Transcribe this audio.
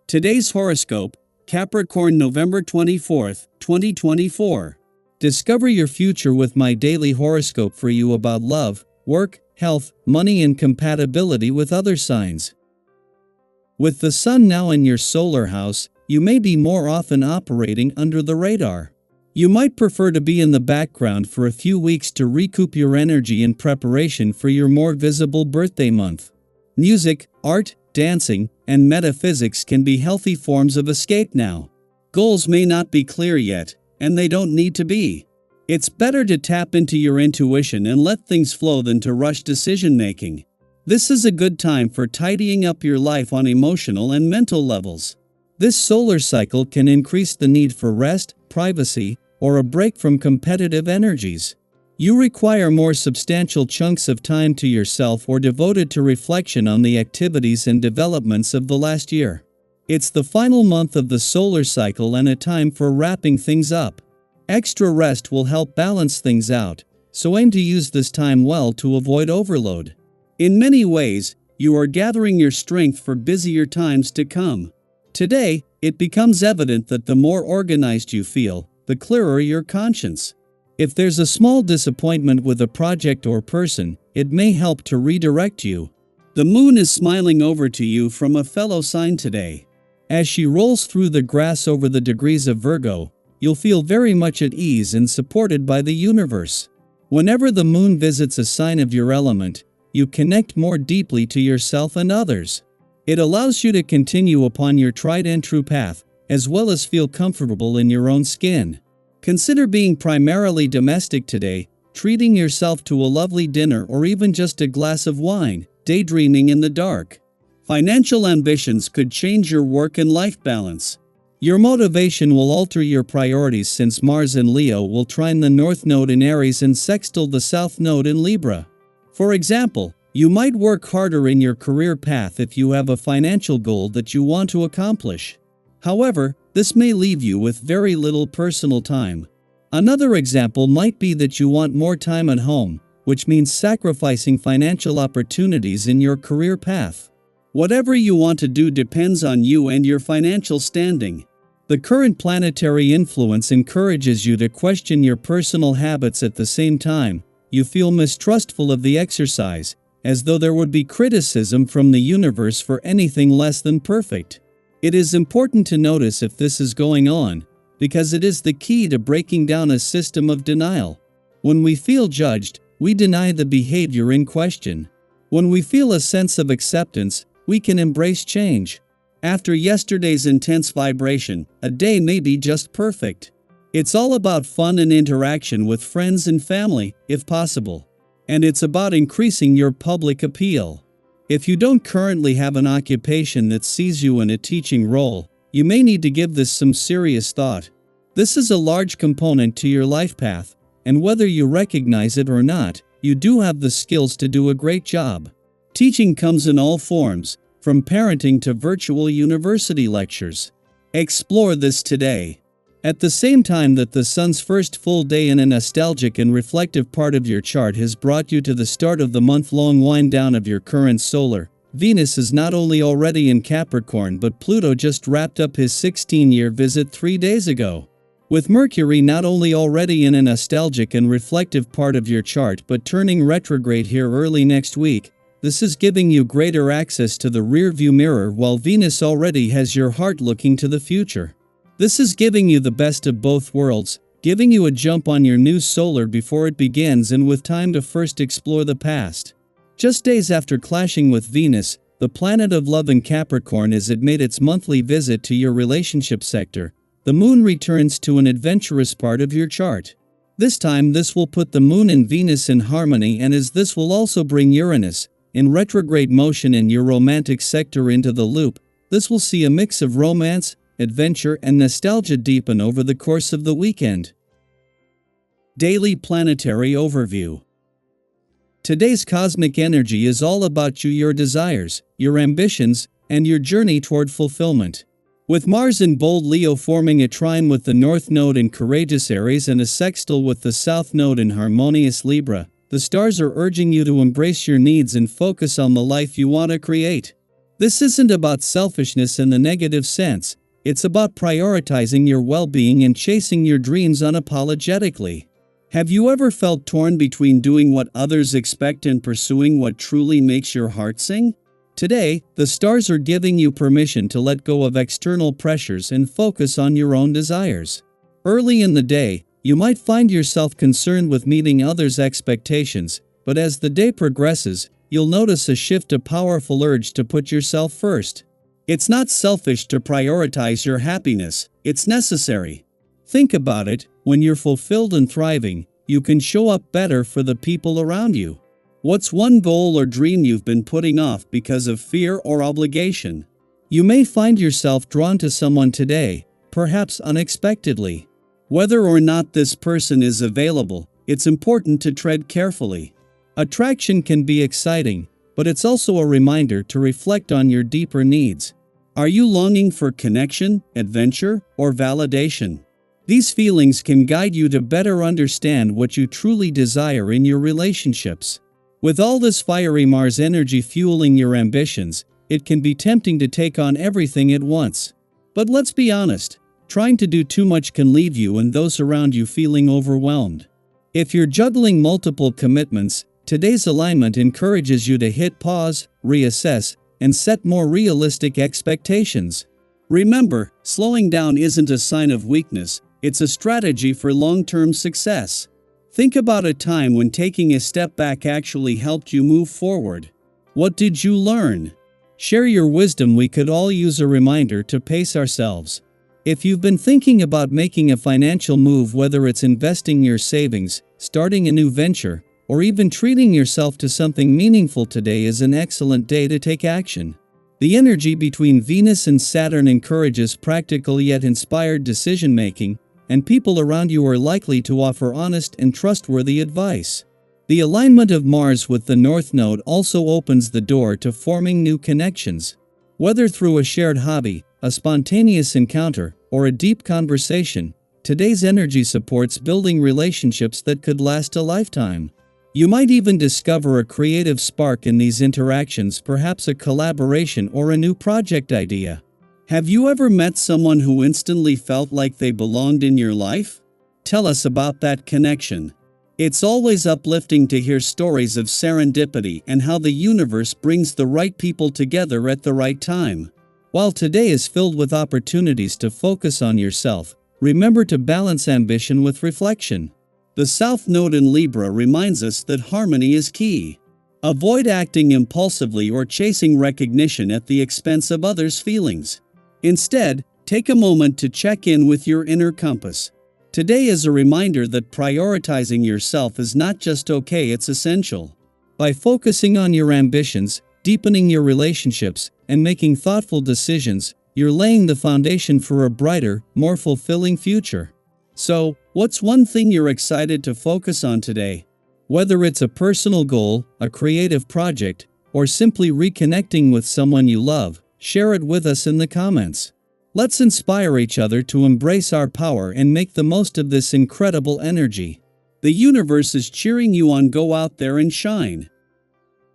Today's horoscope, Capricorn November 24th, 2024. Discover your future with my daily horoscope for you about love, work, health, money and compatibility with other signs. With the sun now in your solar house, you may be more often operating under the radar. You might prefer to be in the background for a few weeks to recoup your energy in preparation for your more visible birthday month. Music, art, dancing, and metaphysics can be healthy forms of escape now. Goals may not be clear yet, and they don't need to be. It's better to tap into your intuition and let things flow than to rush decision-making. This is a good time for tidying up your life on emotional and mental levels. This solar cycle can increase the need for rest, privacy, or a break from competitive energies. You require more substantial chunks of time to yourself or devoted to reflection on the activities and developments of the last year. It's the final month of the solar cycle and a time for wrapping things up. Extra rest will help balance things out, so aim to use this time well to avoid overload. In many ways, you are gathering your strength for busier times to come. Today, it becomes evident that the more organized you feel, the clearer your conscience. If there's a small disappointment with a project or person, it may help to redirect you. The moon is smiling over to you from a fellow sign today. As she rolls through the grass over the degrees of Virgo, you'll feel very much at ease and supported by the universe. Whenever the moon visits a sign of your element, you connect more deeply to yourself and others. It allows you to continue upon your tried and true path, as well as feel comfortable in your own skin. Consider being primarily domestic today, treating yourself to a lovely dinner or even just a glass of wine, daydreaming in the dark. Financial ambitions could change your work and life balance. Your motivation will alter your priorities since Mars in Leo will trine the North Node in Aries and sextile the South Node in Libra. For example, you might work harder in your career path if you have a financial goal that you want to accomplish. However, this may leave you with very little personal time. Another example might be that you want more time at home, which means sacrificing financial opportunities in your career path. Whatever you want to do depends on you and your financial standing. The current planetary influence encourages you to question your personal habits. At the same time, you feel mistrustful of the exercise, as though there would be criticism from the universe for anything less than perfect. It is important to notice if this is going on, because it is the key to breaking down a system of denial. When we feel judged, we deny the behavior in question. When we feel a sense of acceptance, we can embrace change. After yesterday's intense vibration, a day may be just perfect. It's all about fun and interaction with friends and family, if possible. And it's about increasing your public appeal. If you don't currently have an occupation that sees you in a teaching role, you may need to give this some serious thought. This is a large component to your life path, and whether you recognize it or not, you do have the skills to do a great job. Teaching comes in all forms, from parenting to virtual university lectures. Explore this today. At the same time that the sun's first full day in a nostalgic and reflective part of your chart has brought you to the start of the month-long wind-down of your current solar, Venus is not only already in Capricorn but Pluto just wrapped up his 16-year visit 3 days ago. With Mercury not only already in a nostalgic and reflective part of your chart but turning retrograde here early next week, this is giving you greater access to the rear-view mirror while Venus already has your heart looking to the future. This is giving you the best of both worlds, giving you a jump on your new solar before it begins and with time to first explore the past. Just days after clashing with Venus, the planet of love in Capricorn as it made its monthly visit to your relationship sector, the moon returns to an adventurous part of your chart. This time this will put the moon and Venus in harmony, and as this will also bring Uranus, in retrograde motion in your romantic sector, into the loop. This will see a mix of romance, adventure and nostalgia deepen over the course of the weekend. Daily Planetary Overview. Today's cosmic energy is all about you, your desires, your ambitions, and your journey toward fulfillment. With Mars in bold Leo forming a trine with the North Node in courageous Aries and a sextile with the South Node in harmonious Libra, the stars are urging you to embrace your needs and focus on the life you want to create. This isn't about selfishness in the negative sense, it's about prioritizing your well-being and chasing your dreams unapologetically. Have you ever felt torn between doing what others expect and pursuing what truly makes your heart sing? Today, the stars are giving you permission to let go of external pressures and focus on your own desires. Early in the day, you might find yourself concerned with meeting others' expectations, but as the day progresses, you'll notice a shift, a powerful urge to put yourself first. It's not selfish to prioritize your happiness, it's necessary. Think about it, when you're fulfilled and thriving, you can show up better for the people around you. What's one goal or dream you've been putting off because of fear or obligation? You may find yourself drawn to someone today, perhaps unexpectedly. Whether or not this person is available, it's important to tread carefully. Attraction can be exciting, but it's also a reminder to reflect on your deeper needs. Are you longing for connection, adventure, or validation? These feelings can guide you to better understand what you truly desire in your relationships. With all this fiery Mars energy fueling your ambitions, it can be tempting to take on everything at once. But let's be honest, trying to do too much can leave you and those around you feeling overwhelmed. If you're juggling multiple commitments, today's alignment encourages you to hit pause, reassess, and set more realistic expectations. Remember, slowing down isn't a sign of weakness, it's a strategy for long-term success. Think about a time when taking a step back actually helped you move forward. What did you learn? Share your wisdom. We could all use a reminder to pace ourselves. If you've been thinking about making a financial move, whether it's investing your savings, starting a new venture, or even treating yourself to something meaningful, today is an excellent day to take action. The energy between Venus and Saturn encourages practical yet inspired decision-making, and people around you are likely to offer honest and trustworthy advice. The alignment of Mars with the North Node also opens the door to forming new connections. Whether through a shared hobby, a spontaneous encounter, or a deep conversation, today's energy supports building relationships that could last a lifetime. You might even discover a creative spark in these interactions, perhaps a collaboration or a new project idea. Have you ever met someone who instantly felt like they belonged in your life? Tell us about that connection. It's always uplifting to hear stories of serendipity and how the universe brings the right people together at the right time. While today is filled with opportunities to focus on yourself, remember to balance ambition with reflection. The South Node in Libra reminds us that harmony is key. Avoid acting impulsively or chasing recognition at the expense of others' feelings. Instead, take a moment to check in with your inner compass. Today is a reminder that prioritizing yourself is not just okay, it's essential. By focusing on your ambitions, deepening your relationships, and making thoughtful decisions, you're laying the foundation for a brighter, more fulfilling future. So, what's one thing you're excited to focus on today? Whether it's a personal goal, a creative project, or simply reconnecting with someone you love, share it with us in the comments. Let's inspire each other to embrace our power and make the most of this incredible energy. The universe is cheering you on. Go out there and shine.